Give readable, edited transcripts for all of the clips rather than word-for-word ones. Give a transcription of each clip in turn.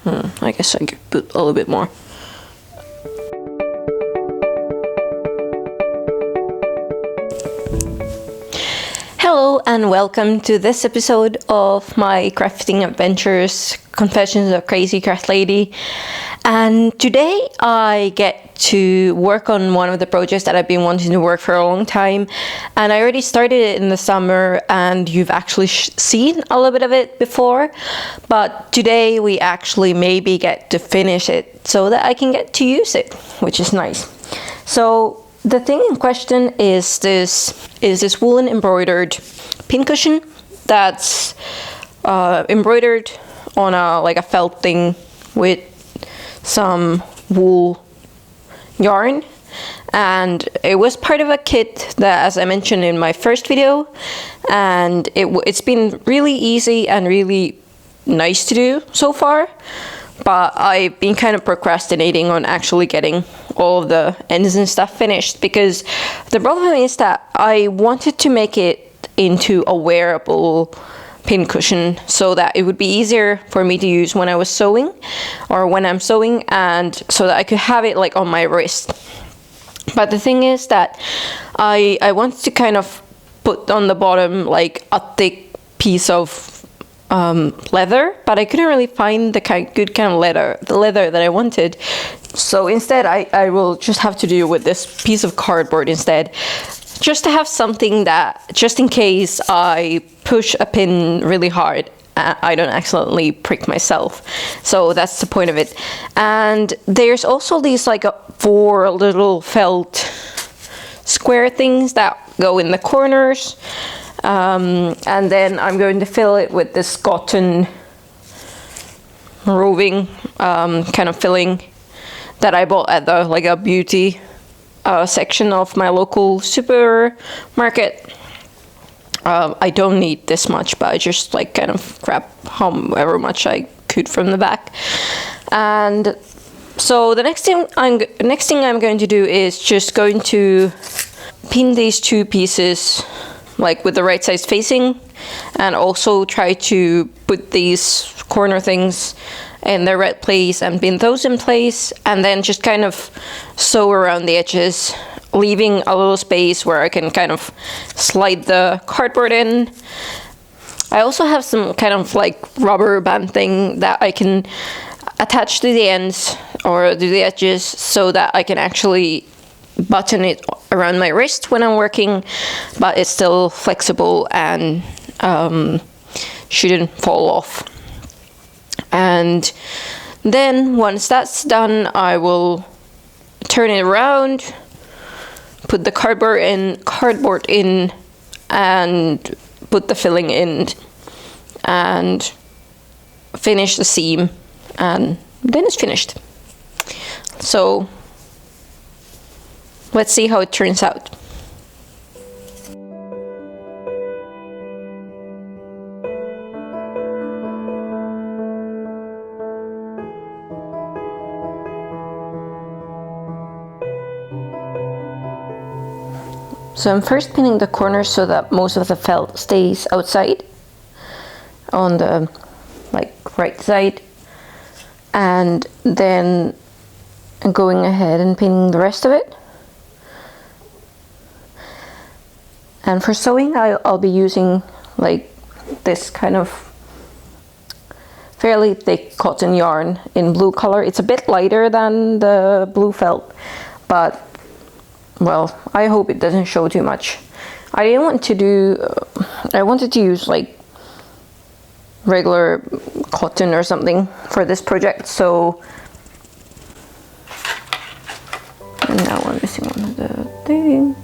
I guess I could put a little bit more. Hello and welcome to this episode of my crafting adventures, Confessions of Crazy Craft Lady. And today I get to work on one of the projects that I've been wanting to work for a long time. And I already started it in the summer and you've actually seen a little bit of it before. But today we actually maybe get to finish it so that I can get to use it, which is nice. So the thing in question is this woolen embroidered pincushion that's embroidered on a felt thing with some wool yarn, and it was part of a kit that, as I mentioned in my first video, and it's been really easy and really nice to do so far. But I've been kind of procrastinating on actually getting all of the ends and stuff finished, because the problem is that I wanted to make it into a wearable pincushion so that it would be easier for me to use when I was sewing or when I'm sewing, and so that I could have it like on my wrist. But the thing is that I wanted to kind of put on the bottom like a thick piece of leather, but I couldn't really find the good kind of leather that I wanted. So instead I will just have to do with this piece of cardboard instead, just to have something that, just in case I push a pin really hard, I don't accidentally prick myself. So that's the point of it. And there's also these like 4 little felt square things that go in the corners. And then I'm going to fill it with this cotton roving kind of filling that I bought at the a beauty section of my local supermarket. I don't need this much, but I just kind of grab however much I could from the back. And so the next thing I'm going to do is just going to pin these 2 pieces with the right sides facing, and also try to put these corner things in the right place and pin those in place, and then just kind of sew around the edges, leaving a little space where I can kind of slide the cardboard in. I also have some kind of rubber band thing that I can attach to the ends or to the edges so that I can actually button it around my wrist when I'm working, but it's still flexible and shouldn't fall off. And then once that's done, I will turn it around, put the cardboard in, and put the filling in, and finish the seam, and then it's finished. So let's see how it turns out. So I'm first pinning the corners so that most of the felt stays outside on the right side, and then going ahead and pinning the rest of it. And for sewing, I'll be using this kind of fairly thick cotton yarn in blue color. It's a bit lighter than the blue felt, but well, I hope it doesn't show too much. I wanted to use regular cotton or something for this project, so. And now I'm missing one of the things.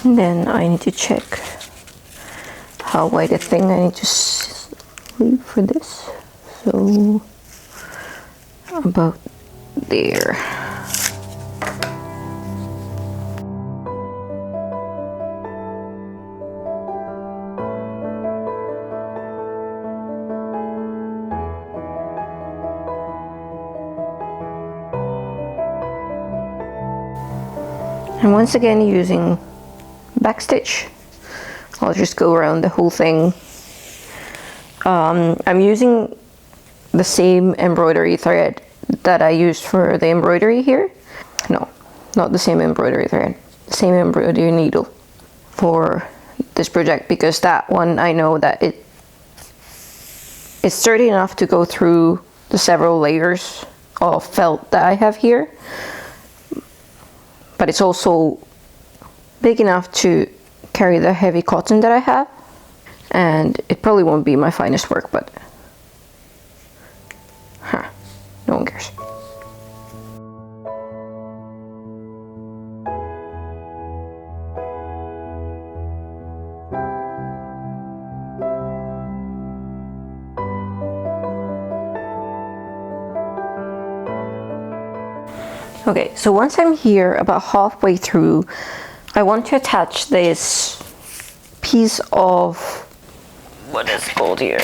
And then I need to check how wide a thing I need to leave for this. So about there. And once again, using backstitch, I'll just go around the whole thing. I'm using the same embroidery thread that I used for the embroidery here. No, not the same embroidery thread, the same embroidery needle for this project, because that one I know that it's sturdy enough to go through the several layers of felt that I have here. But it's also big enough to carry the heavy cotton that I have. And it probably won't be my finest work, but no one cares. Okay, so once I'm here, about halfway through, I want to attach this piece of, what is it called here?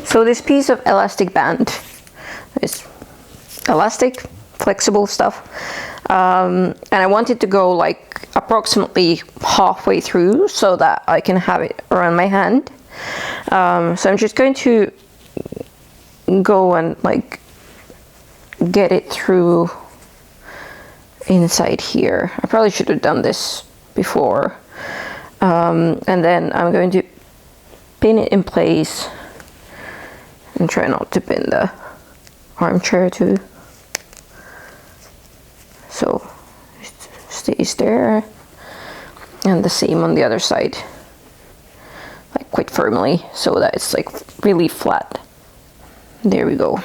So this piece of elastic band is elastic, flexible stuff, and I want it to go like approximately halfway through so that I can have it around my hand. So I'm just going to go and like get it through inside here. I probably should have done this before. And then I'm going to pin it in place and try not to pin the armchair too. So it stays there, and the same on the other side, like quite firmly, so that it's like really flat. There we go.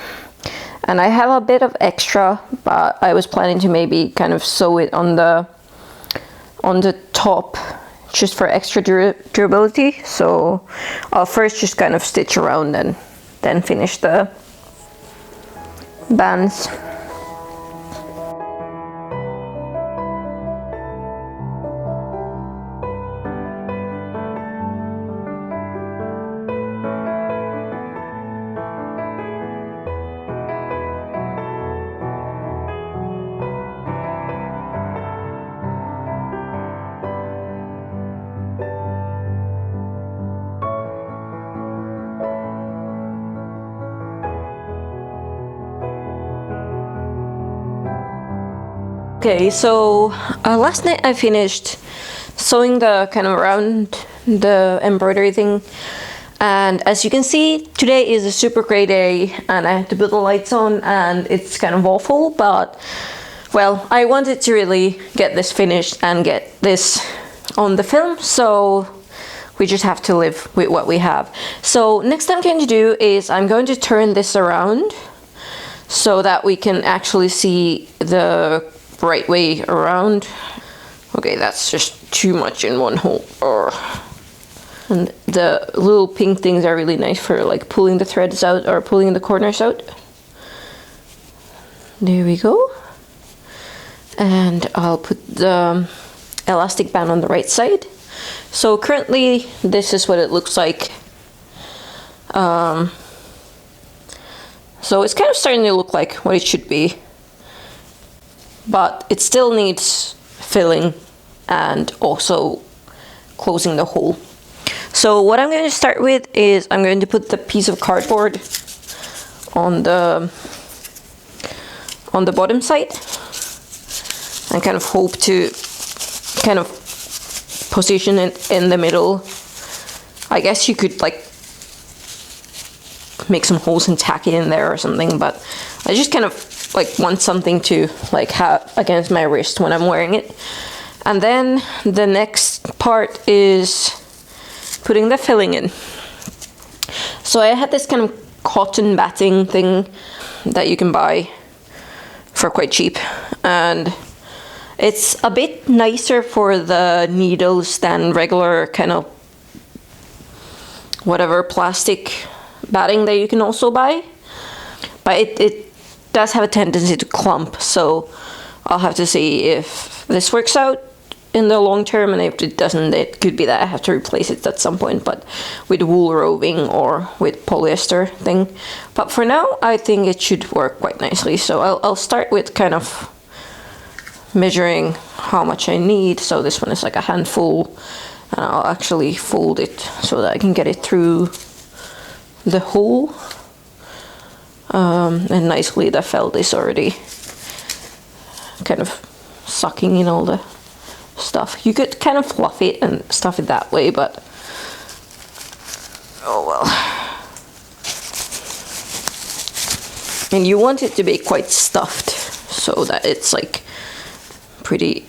And I have a bit of extra, but I was planning to maybe kind of sew it on the top just for extra durability. So I'll first just kind of stitch around and then finish the bands. Okay, so last night I finished sewing the kind of around the embroidery thing, and as you can see, today is a super great day and I have to put the lights on and it's kind of awful, but well, I wanted to really get this finished and get this on the film, so we just have to live with what we have. So next I'm going to do is I'm going to turn this around so that we can actually see the right way around. Okay, that's just too much in one hole. And the little pink things are really nice for like pulling the threads out or pulling the corners out. There we go. And I'll put the elastic band on the right side. So currently this is what it looks like. So it's kind of starting to look like what it should be, but it still needs filling and also closing the hole. So what I'm going to start with is I'm going to put the piece of cardboard on the bottom side and kind of hope to kind of position it in the middle. I guess you could like make some holes and tack it in there or something, but I just kind of like want something to like have against my wrist when I'm wearing it. And then the next part is putting the filling in. So I had this kind of cotton batting thing that you can buy for quite cheap, and it's a bit nicer for the needles than regular kind of whatever plastic batting that you can also buy, but it does have a tendency to clump, so I'll have to see if this works out in the long term, and if it doesn't, it could be that I have to replace it at some point, but with wool roving or with polyester thing. But for now, I think it should work quite nicely. So I'll start with kind of measuring how much I need. So this one is like a handful, and I'll actually fold it so that I can get it through the hole. And nicely the felt is already kind of sucking in all the stuff. You could kind of fluff it and stuff it that way, but oh well. And you want it to be quite stuffed so that it's like pretty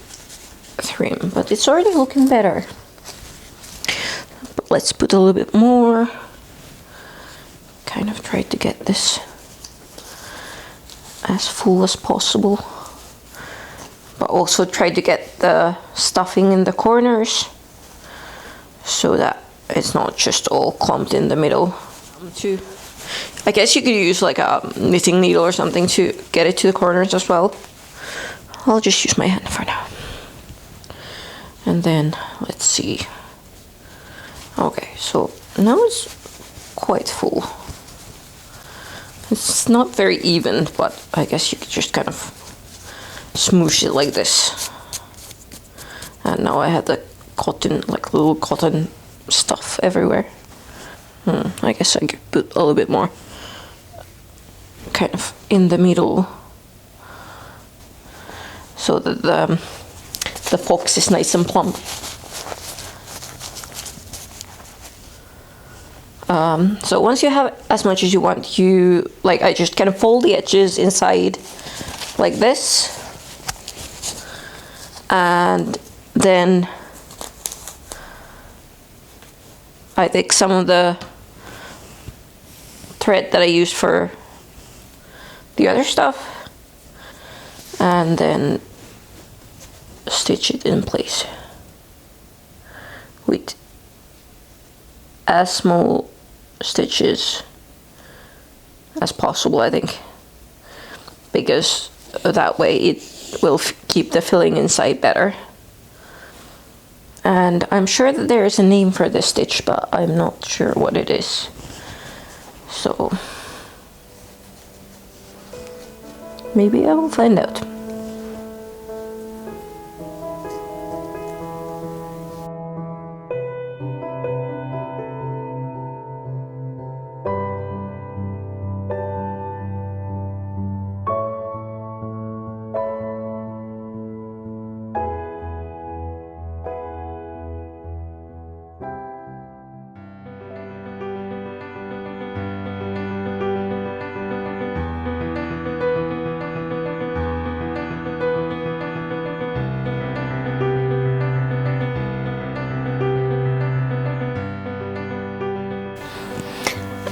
trim, but it's already looking better. But let's put a little bit more. Kind of try to get this as full as possible, but also try to get the stuffing in the corners so that it's not just all clumped in the middle. I guess you could use like a knitting needle or something to get it to the corners as well. I'll just use my hand for now. And then let's see. Okay, so now it's quite full. It's not very even, but I guess you could just kind of smoosh it like this. And now I have the cotton, like little cotton stuff everywhere. I guess I could put a little bit more kind of in the middle so that the fox is nice and plump. So once you have as much as you want, I just kind of fold the edges inside like this, and then I take some of the thread that I used for the other stuff and then stitch it in place with as small stitches as possible, I think, because that way it will keep the filling inside better. And I'm sure that there is a name for this stitch, but I'm not sure what it is. So maybe I will find out.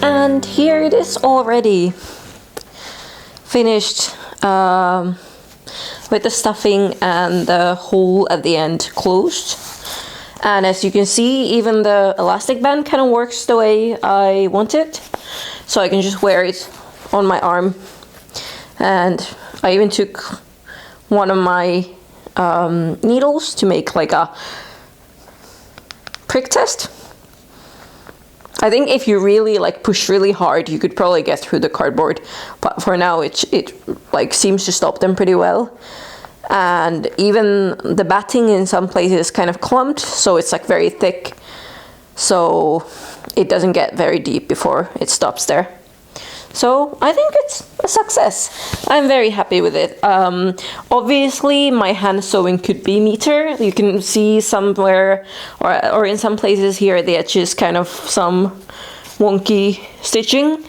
And here it is already finished with the stuffing and the hole at the end closed. And as you can see, even the elastic band kind of works the way I want it. So I can just wear it on my arm. And I even took one of my needles to make like a prick test. I think if you really like push really hard, you could probably get through the cardboard, but for now it like seems to stop them pretty well. And even the batting in some places kind of clumped, so it's like very thick, so it doesn't get very deep before it stops there. So I think it's a success. I'm very happy with it. Obviously my hand sewing could be neater. You can see somewhere or in some places here at the edges kind of some wonky stitching,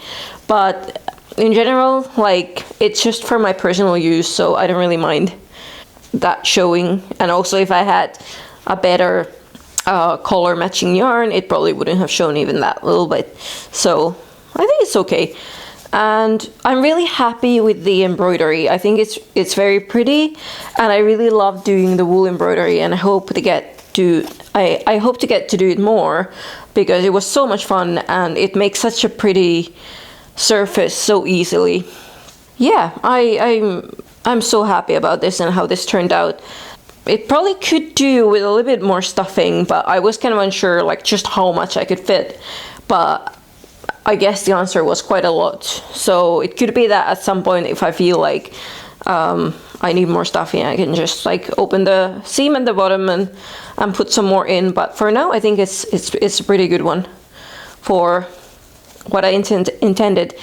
but in general, like, it's just for my personal use, so I don't really mind that showing. And also if I had a better color matching yarn, it probably wouldn't have shown even that little bit. So I think it's okay. and I'm really happy with the embroidery. I think it's very pretty, and I really love doing the wool embroidery, and I hope to get to do it more, because it was so much fun and it makes such a pretty surface so easily. Yeah, I'm so happy about this and how this turned out. It probably could do with a little bit more stuffing, but I was kind of unsure like just how much I could fit. But I guess the answer was quite a lot. So it could be that at some point, if I feel like I need more stuffing, I can just like open the seam at the bottom and put some more in. But for now, I think it's a pretty good one for what I intended.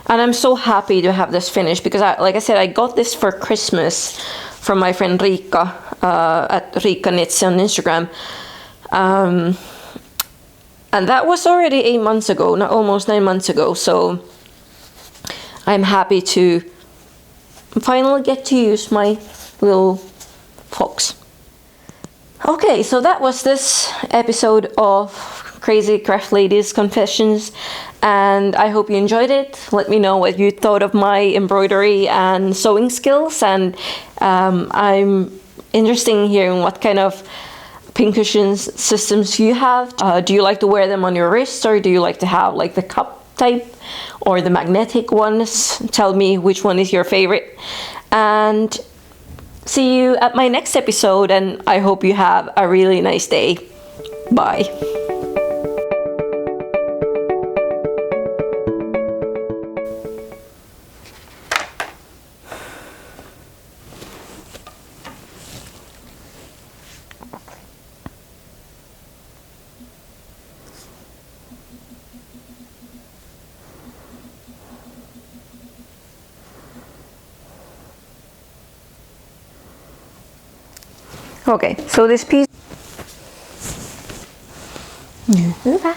And I'm so happy to have this finished, because like I said, I got this for Christmas from my friend Riikka at Riikka Knits on Instagram. And that was already 8 months ago, not almost 9 months ago. So I'm happy to finally get to use my little fox. Okay, so that was this episode of Crazy Craft Ladies Confessions, and I hope you enjoyed it. Let me know what you thought of my embroidery and sewing skills, and I'm interested in hearing what kind of pincushion systems you have. Do you like to wear them on your wrist, or do you like to have like the cup type or the magnetic ones? Tell me which one is your favorite, and see you at my next episode, and I hope you have a really nice day. Bye. Okay, so this piece. Hyvä.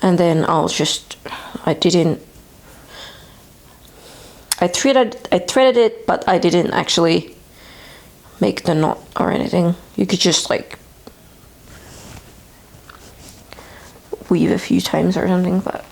And then I'll just, I threaded it, but I didn't actually make the knot or anything. You could just like weave a few times or something, but